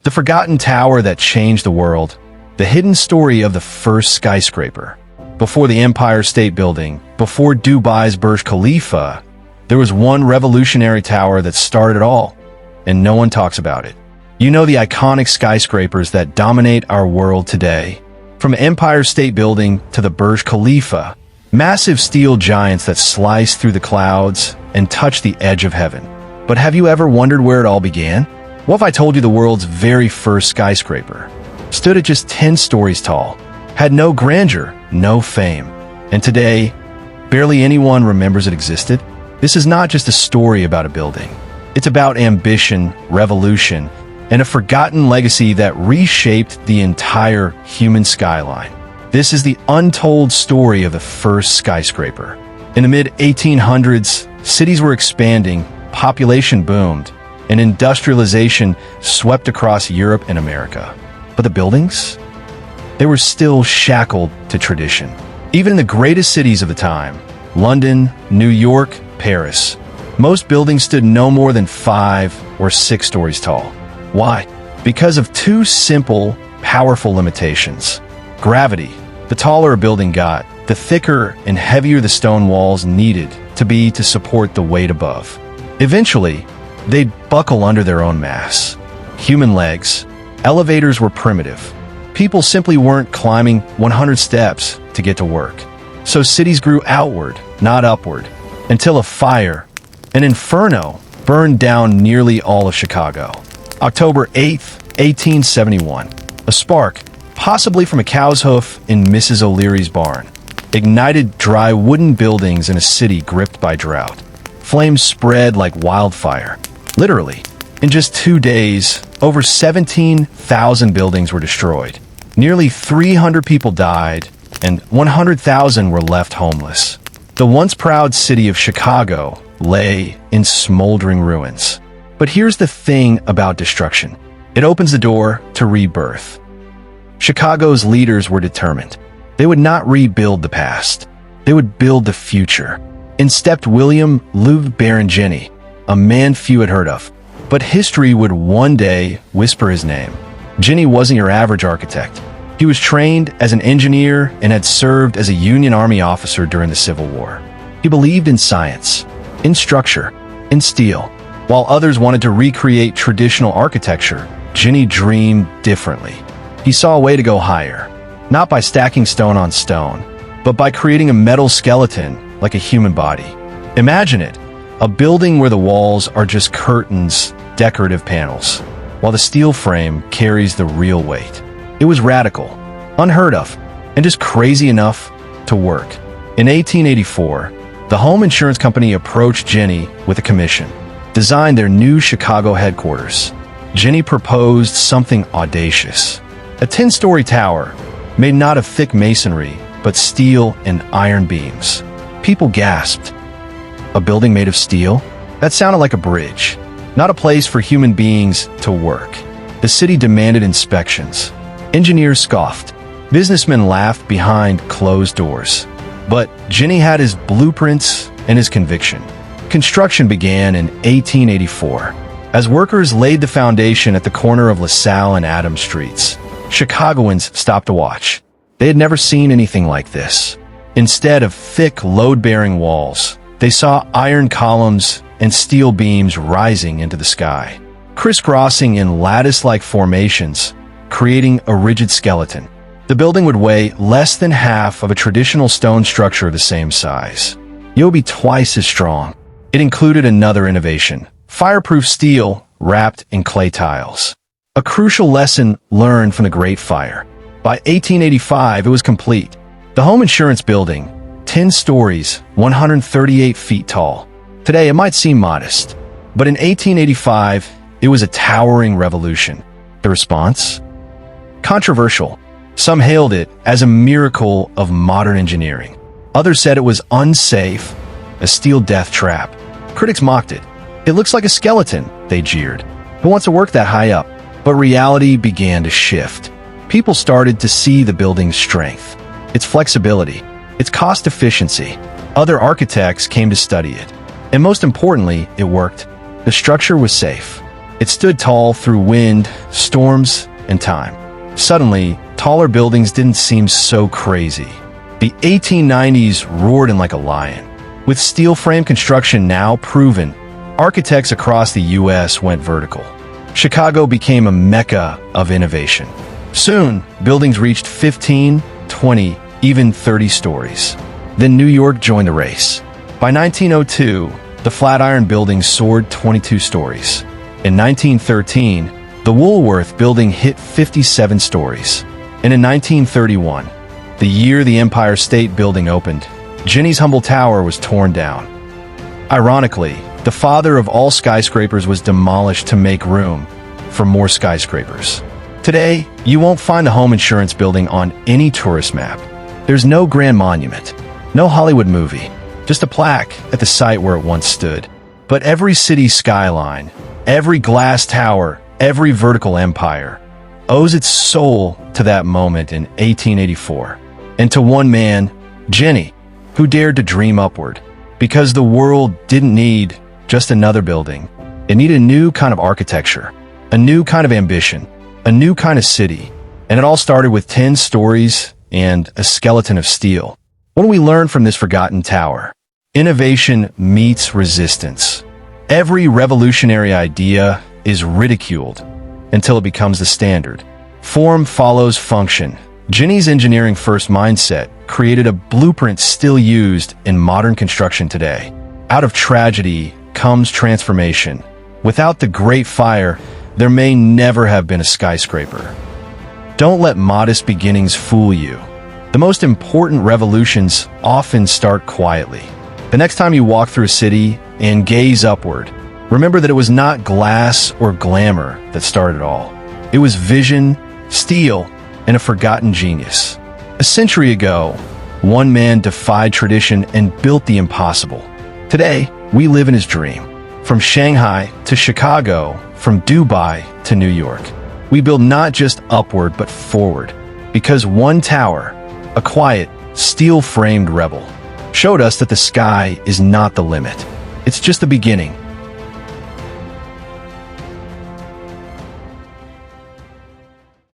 The forgotten tower that changed the world, the hidden story of the first skyscraper. Before the Empire State Building, before Dubai's Burj Khalifa, there was one revolutionary tower that started it all, and no one talks about it. You know, the iconic skyscrapers that dominate our world today. From Empire State Building to the Burj Khalifa, massive steel giants that slice through the clouds and touch the edge of heaven. But have you ever wondered where it all began? What if I told you the world's very first skyscraper stood at just 10 stories tall, had no grandeur, no fame, and today, barely anyone remembers it existed? This is not just a story about a building. It's about ambition, revolution, and a forgotten legacy that reshaped the entire human skyline. This is the untold story of the first skyscraper. In the mid-1800s, cities were expanding, population boomed, and industrialization swept across Europe and America. But the buildings? They were still shackled to tradition. Even in the greatest cities of the time, London, New York, Paris, most buildings stood no more than 5 or 6 stories tall. Why? Because of two simple, powerful limitations. Gravity. The taller a building got, the thicker and heavier the stone walls needed to be to support the weight above. Eventually, they'd buckle under their own mass. Human legs. Elevators were primitive. People simply weren't climbing 100 steps to get to work. So cities grew outward, not upward, until a fire, an inferno, burned down nearly all of Chicago. October 8th, 1871. A spark, possibly from a cow's hoof in Mrs. O'Leary's barn, ignited dry wooden buildings in a city gripped by drought. Flames spread like wildfire. Literally, in just 2 days, over 17,000 buildings were destroyed. Nearly 300 people died, and 100,000 were left homeless. The once proud city of Chicago lay in smoldering ruins. But here's the thing about destruction. It opens the door to rebirth. Chicago's leaders were determined. They would not rebuild the past. They would build the future. In stepped William Louis Baron Jennie, a man few had heard of. But history would one day whisper his name. Jennie wasn't your average architect. He was trained as an engineer and had served as a Union Army officer during the Civil War. He believed in science, in structure, in steel. While others wanted to recreate traditional architecture, Jennie dreamed differently. He saw a way to go higher, not by stacking stone on stone, but by creating a metal skeleton like a human body. Imagine it, a building where the walls are just curtains, decorative panels, while the steel frame carries the real weight. It was radical, unheard of, and just crazy enough to work. In 1884, the home insurance company approached Jennie with a commission. Designed their new Chicago headquarters. Jennie proposed something audacious. A 10-story tower, made not of thick masonry, but steel and iron beams. People gasped. A building made of steel? That sounded like a bridge, not a place for human beings to work. The city demanded inspections. Engineers scoffed. Businessmen laughed behind closed doors. But Jennie had his blueprints and his conviction. Construction began in 1884. As workers laid the foundation at the corner of LaSalle and Adams Streets, Chicagoans stopped to watch. They had never seen anything like this. Instead of thick, load-bearing walls, they saw iron columns and steel beams rising into the sky, crisscrossing in lattice-like formations, creating a rigid skeleton. The building would weigh less than half of a traditional stone structure of the same size. It would be twice as strong. It included another innovation, fireproof steel wrapped in clay tiles. A crucial lesson learned from the Great Fire. By 1885, it was complete. The home insurance building, 10 stories, 138 feet tall. Today, it might seem modest, but in 1885, it was a towering revolution. The response? Controversial. Some hailed it as a miracle of modern engineering. Others said it was unsafe, a steel death trap. Critics mocked it. It looks like a skeleton, they jeered. Who wants to work that high up? But reality began to shift. People started to see the building's strength, its flexibility, its cost efficiency. Other architects came to study it. And most importantly, it worked. The structure was safe. It stood tall through wind, storms, and time. Suddenly, taller buildings didn't seem so crazy. The 1890s roared in like a lion. With steel frame construction now proven, architects across the U.S. went vertical. Chicago became a mecca of innovation. Soon, buildings reached 15, 20, even 30 stories. Then New York joined the race. By 1902, the Flatiron Building soared 22 stories. In 1913, the Woolworth Building hit 57 stories. And in 1931, the year the Empire State Building opened, Jennie's humble tower was torn down. Ironically, the father of all skyscrapers was demolished to make room for more skyscrapers. Today, you won't find the home insurance building on any tourist map. There's no grand monument, no Hollywood movie, just a plaque at the site where it once stood. But every city's skyline, every glass tower, every vertical empire owes its soul to that moment in 1884. And to one man, Jennie, who dared to dream upward. Because the world didn't need just another building. It needed a new kind of architecture, a new kind of ambition, a new kind of city. And it all started with 10 stories and a skeleton of steel. What do we learn from this forgotten tower? Innovation meets resistance. Every revolutionary idea is ridiculed until it becomes the standard. Form follows function. Jennie's engineering-first mindset created a blueprint still used in modern construction today. Out of tragedy comes transformation. Without the Great Fire, there may never have been a skyscraper. Don't let modest beginnings fool you. The most important revolutions often start quietly. The next time you walk through a city and gaze upward, remember that it was not glass or glamour that started it all. It was vision, steel, and a forgotten genius. A century ago, one man defied tradition and built the impossible. Today, we live in his dream. From Shanghai to Chicago, from Dubai to New York. We build not just upward but forward. Because one tower, a quiet, steel-framed rebel, showed us that the sky is not the limit. It's just the beginning.